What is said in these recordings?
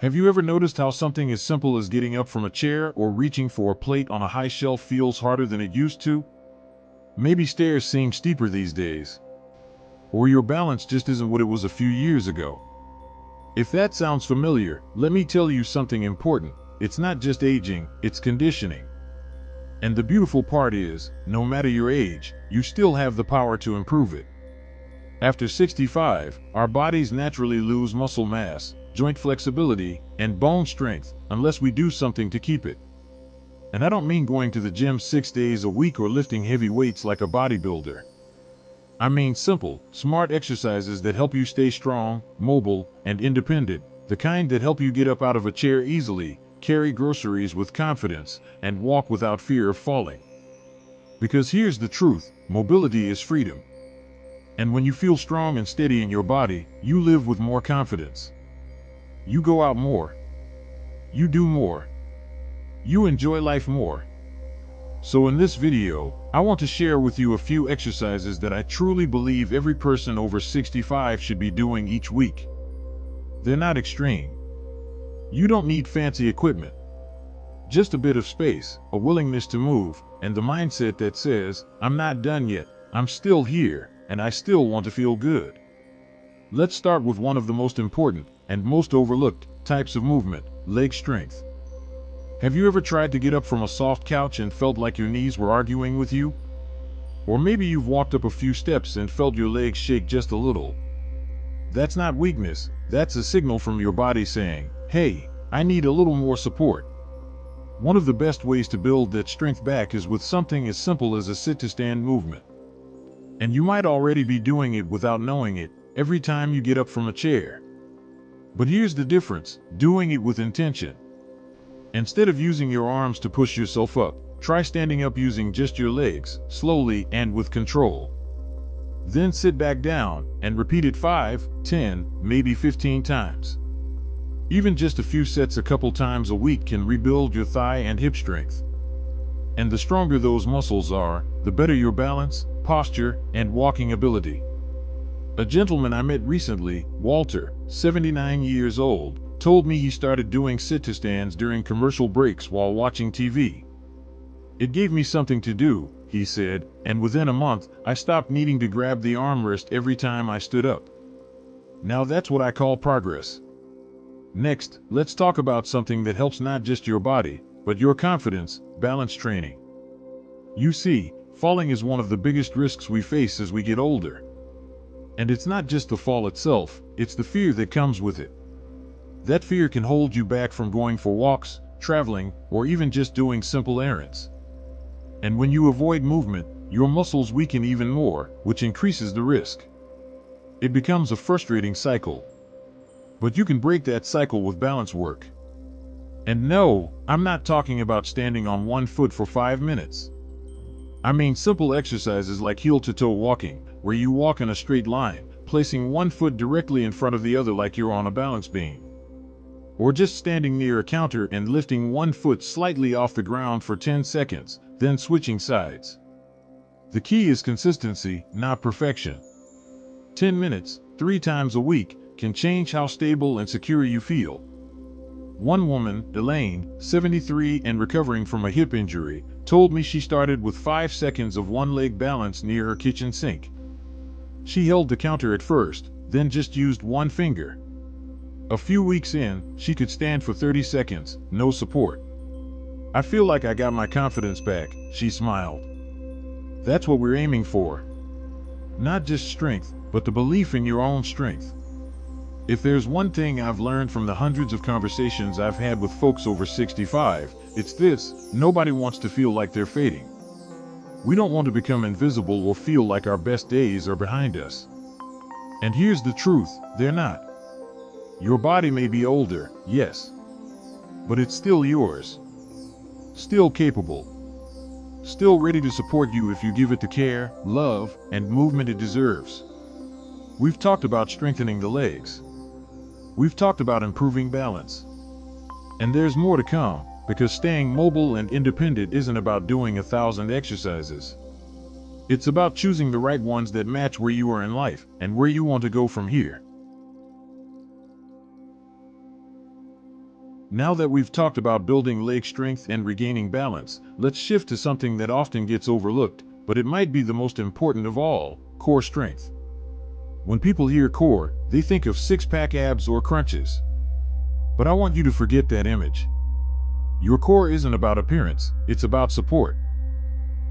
Have you ever noticed how something as simple as getting up from a chair or reaching for a plate on a high shelf feels harder than it used to? Maybe stairs seem steeper these days. Or your balance just isn't what it was a few years ago. If that sounds familiar, let me tell you something important. It's not just aging, it's conditioning. And the beautiful part is, no matter your age, you still have the power to improve it. After 65, our bodies naturally lose muscle mass, joint flexibility, and bone strength, unless we do something to keep it. And I don't mean going to the gym 6 days a week or lifting heavy weights like a bodybuilder. I mean simple, smart exercises that help you stay strong, mobile, and independent, the kind that help you get up out of a chair easily, carry groceries with confidence, and walk without fear of falling. Because here's the truth, mobility is freedom. And when you feel strong and steady in your body, you live with more confidence. You go out more. You do more. You enjoy life more. So in this video, I want to share with you a few exercises that I truly believe every person over 65 should be doing each week. They're not extreme. You don't need fancy equipment. Just a bit of space, a willingness to move, and the mindset that says, I'm not done yet, I'm still here, and I still want to feel good. Let's start with one of the most important and most overlooked types of movement, leg strength. Have you ever tried to get up from a soft couch and felt like your knees were arguing with you? Or maybe you've walked up a few steps and felt your legs shake just a little. That's not weakness, that's a signal from your body saying, hey, I need a little more support. One of the best ways to build that strength back is with something as simple as a sit-to-stand movement. And you might already be doing it without knowing it, every time you get up from a chair. But here's the difference, doing it with intention. Instead of using your arms to push yourself up, try standing up using just your legs, slowly and with control. Then sit back down and repeat it 5, 10, maybe 15 times. Even just a few sets a couple times a week can rebuild your thigh and hip strength. And the stronger those muscles are, the better your balance, posture, and walking ability. A gentleman I met recently, Walter, 79 years old, told me he started doing sit-to-stands during commercial breaks while watching TV. It gave me something to do, he said, and within a month, I stopped needing to grab the armrest every time I stood up. Now that's what I call progress. Next, let's talk about something that helps not just your body, but your confidence, balance training. You see, falling is one of the biggest risks we face as we get older. And it's not just the fall itself, it's the fear that comes with it. That fear can hold you back from going for walks, traveling, or even just doing simple errands. And when you avoid movement, your muscles weaken even more, which increases the risk. It becomes a frustrating cycle. But you can break that cycle with balance work. And no, I'm not talking about standing on one foot for 5 minutes. I mean simple exercises like heel-to-toe walking, where you walk in a straight line, placing one foot directly in front of the other like you're on a balance beam. Or just standing near a counter and lifting one foot slightly off the ground for 10 seconds, then switching sides. The key is consistency, not perfection. 10 minutes, 3 times a week, can change how stable and secure you feel. One woman, Elaine, 73 and recovering from a hip injury, told me she started with 5 seconds of one-leg balance near her kitchen sink. She held the counter at first, then just used one finger. A few weeks in, she could stand for 30 seconds, no support. I feel like I got my confidence back, she smiled. That's what we're aiming for. Not just strength, but the belief in your own strength. If there's one thing I've learned from the hundreds of conversations I've had with folks over 65, it's this: nobody wants to feel like they're fading. We don't want to become invisible or feel like our best days are behind us. And here's the truth, they're not. Your body may be older, yes, but it's still yours. Still capable. Still ready to support you if you give it the care, love, and movement it deserves. We've talked about strengthening the legs. We've talked about improving balance. And there's more to come, because staying mobile and independent isn't about doing 1,000 exercises. It's about choosing the right ones that match where you are in life and where you want to go from here. Now that we've talked about building leg strength and regaining balance, let's shift to something that often gets overlooked, but it might be the most important of all: core strength. When people hear core, they think of six-pack abs or crunches. But I want you to forget that image. Your core isn't about appearance, it's about support.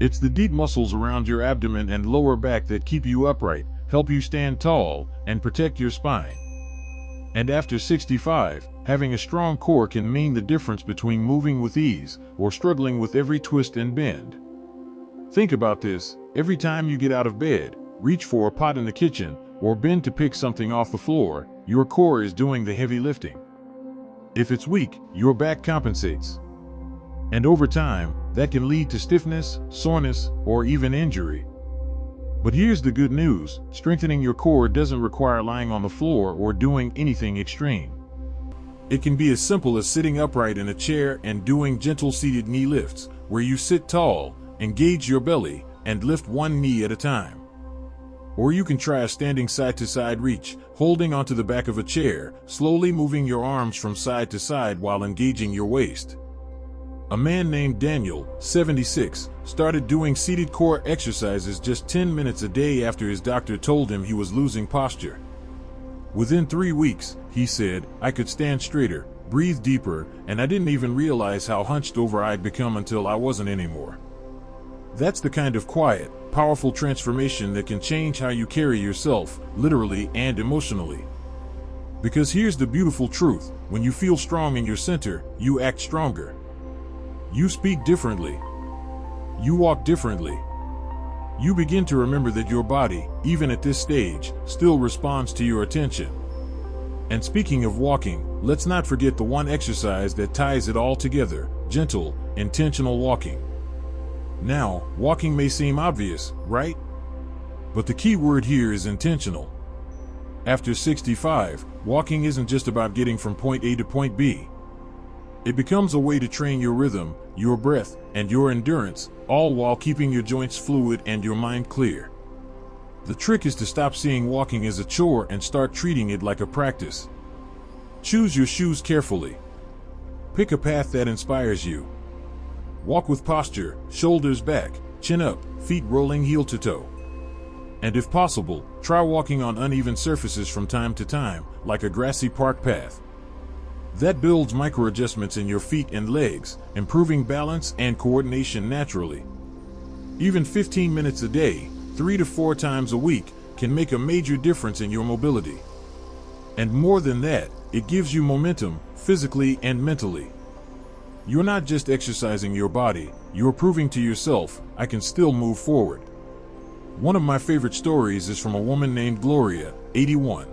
It's the deep muscles around your abdomen and lower back that keep you upright, help you stand tall, and protect your spine. And after 65, having a strong core can mean the difference between moving with ease or struggling with every twist and bend. Think about this: every time you get out of bed, reach for a pot in the kitchen, or bend to pick something off the floor, your core is doing the heavy lifting. If it's weak, your back compensates. And over time, that can lead to stiffness, soreness, or even injury. But here's the good news: strengthening your core doesn't require lying on the floor or doing anything extreme. It can be as simple as sitting upright in a chair and doing gentle seated knee lifts, where you sit tall, engage your belly, and lift one knee at a time. Or you can try a standing side-to-side reach, holding onto the back of a chair, slowly moving your arms from side to side while engaging your waist. A man named Daniel, 76, started doing seated core exercises just 10 minutes a day after his doctor told him he was losing posture. Within 3 weeks, he said, I could stand straighter, breathe deeper, and I didn't even realize how hunched over I'd become until I wasn't anymore. That's the kind of quiet, powerful transformation that can change how you carry yourself, literally and emotionally. Because here's the beautiful truth: when you feel strong in your center, you act stronger. You speak differently. You walk differently. You begin to remember that your body, even at this stage, still responds to your attention. And speaking of walking, let's not forget the one exercise that ties it all together: gentle, intentional walking. Now, walking may seem obvious, right? But the key word here is intentional. After 65, walking isn't just about getting from point A to point B. It becomes a way to train your rhythm, your breath, and your endurance, all while keeping your joints fluid and your mind clear. The trick is to stop seeing walking as a chore and start treating it like a practice. Choose your shoes carefully. Pick a path that inspires you. Walk with posture, shoulders back, chin up, feet rolling heel to toe. And if possible, try walking on uneven surfaces from time to time, like a grassy park path. That builds micro-adjustments in your feet and legs, improving balance and coordination naturally. Even 15 minutes a day, 3 to 4 times a week, can make a major difference in your mobility. And more than that, it gives you momentum, physically and mentally. You're not just exercising your body, you're proving to yourself, I can still move forward. One of my favorite stories is from a woman named Gloria, 81.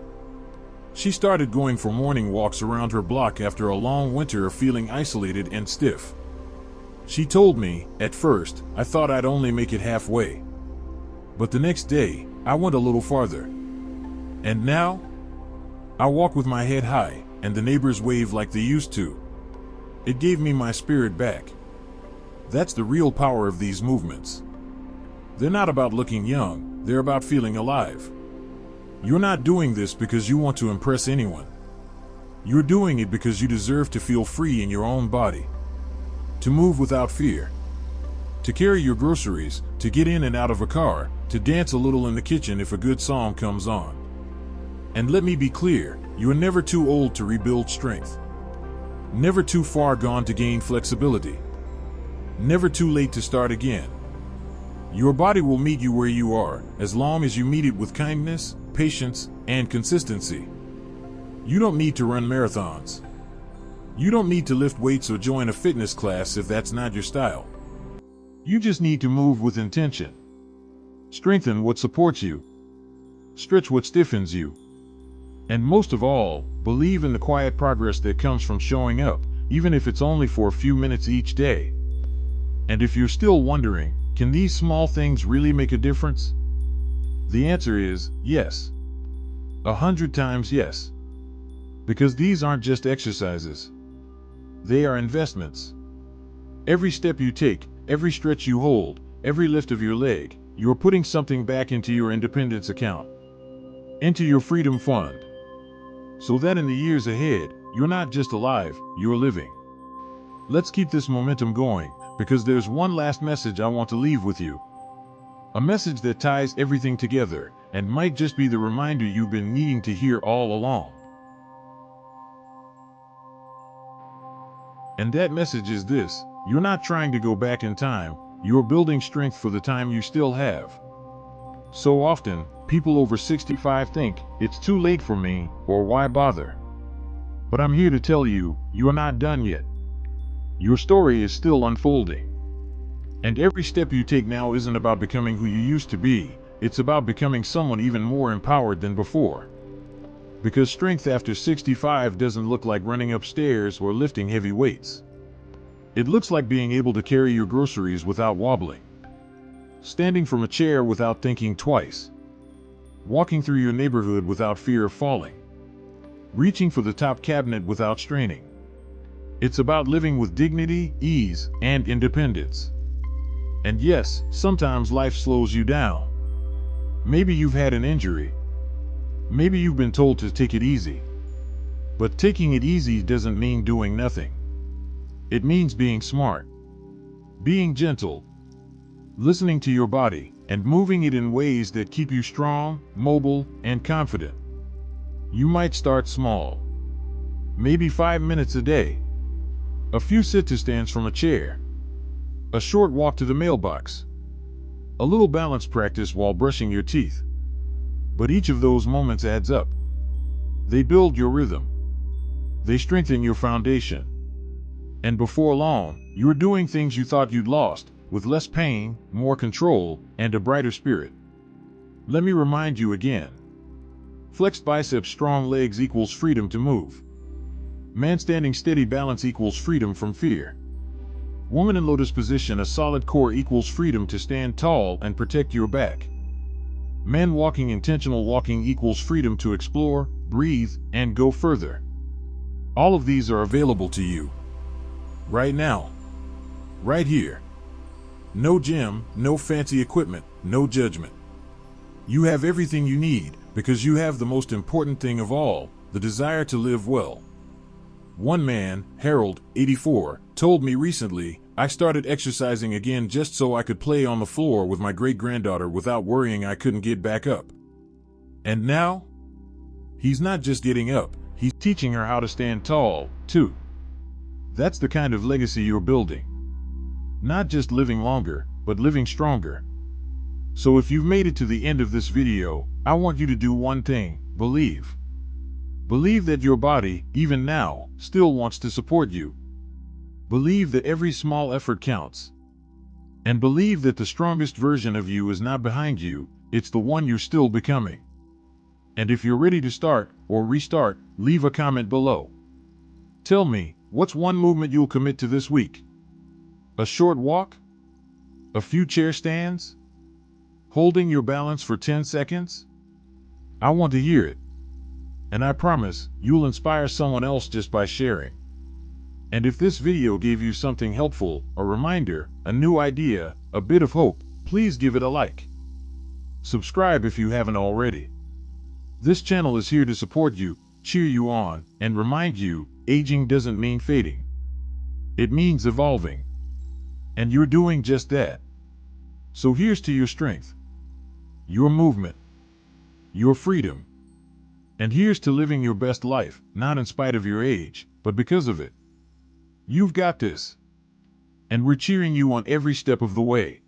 She started going for morning walks around her block after a long winter of feeling isolated and stiff. She told me, at first, I thought I'd only make it halfway. But the next day, I went a little farther. And now, I walk with my head high, and the neighbors wave like they used to. It gave me my spirit back. That's the real power of these movements. They're not about looking young, they're about feeling alive. You're not doing this because you want to impress anyone. You're doing it because you deserve to feel free in your own body. To move without fear. To carry your groceries, to get in and out of a car, to dance a little in the kitchen if a good song comes on. And let me be clear, you are never too old to rebuild strength. Never too far gone to gain flexibility. Never too late to start again. Your body will meet you where you are, as long as you meet it with kindness, patience, and consistency. You don't need to run marathons. You don't need to lift weights or join a fitness class if that's not your style. You just need to move with intention. Strengthen what supports you. Stretch what stiffens you. And most of all, believe in the quiet progress that comes from showing up, even if it's only for a few minutes each day. And if you're still wondering, can these small things really make a difference? The answer is yes. 100 times yes. Because these aren't just exercises. They are investments. Every step you take, every stretch you hold, every lift of your leg, you're putting something back into your independence account. Into your freedom fund. So that in the years ahead, You're not just alive, you're living. Let's keep this momentum going, because there's one last message I want to leave with you. A message that ties everything together, and might just be the reminder you've been needing to hear all along. And that message is this: you're not trying to go back in time, you're building strength for the time you still have. So often, people over 65 think, it's too late for me, or why bother? But I'm here to tell you, you're not done yet. Your story is still unfolding. And every step you take now isn't about becoming who you used to be, it's about becoming someone even more empowered than before. Because strength after 65 doesn't look like running upstairs or lifting heavy weights. It looks like being able to carry your groceries without wobbling, standing from a chair without thinking twice, walking through your neighborhood without fear of falling, reaching for the top cabinet without straining. It's about living with dignity, ease, and independence. And yes, sometimes life slows you down. Maybe you've had an injury. Maybe you've been told to take it easy. But taking it easy doesn't mean doing nothing. It means being smart, being gentle, listening to your body, and moving it in ways that keep you strong, mobile, and confident. You might start small. Maybe 5 minutes a day. A few sit-to-stands from a chair. A short walk to the mailbox. A little balance practice while brushing your teeth. But each of those moments adds up. They build your rhythm. They strengthen your foundation. And before long, you're doing things you thought you'd lost, with less pain, more control, and a brighter spirit. Let me remind you again. Flexed biceps, strong legs equals freedom to move. Man standing steady, balance equals freedom from fear. Woman in lotus position, a solid core equals freedom to stand tall and protect your back. Man walking, intentional walking equals freedom to explore, breathe, and go further. All of these are available to you. Right now. Right here. No gym, no fancy equipment, no judgment. You have everything you need, because you have the most important thing of all, the desire to live well. One man, Harold, 84, told me recently, I started exercising again just so I could play on the floor with my great-granddaughter without worrying I couldn't get back up. And now? He's not just getting up, he's teaching her how to stand tall, too. That's the kind of legacy you're building. Not just living longer, but living stronger. So if you've made it to the end of this video, I want you to do one thing: believe. Believe that your body, even now, still wants to support you. Believe that every small effort counts. And believe that the strongest version of you is not behind you, it's the one you're still becoming. And if you're ready to start, or restart, leave a comment below. Tell me, what's one movement you'll commit to this week? A short walk? A few chair stands? Holding your balance for 10 seconds? I want to hear it. And I promise, you'll inspire someone else just by sharing. And if this video gave you something helpful, a reminder, a new idea, a bit of hope, please give it a like. Subscribe if you haven't already. This channel is here to support you, cheer you on, and remind you, aging doesn't mean fading. It means evolving. And you're doing just that. So here's to your strength, your movement, your freedom. And here's to living your best life, not in spite of your age, but because of it. You've got this. And we're cheering you on every step of the way.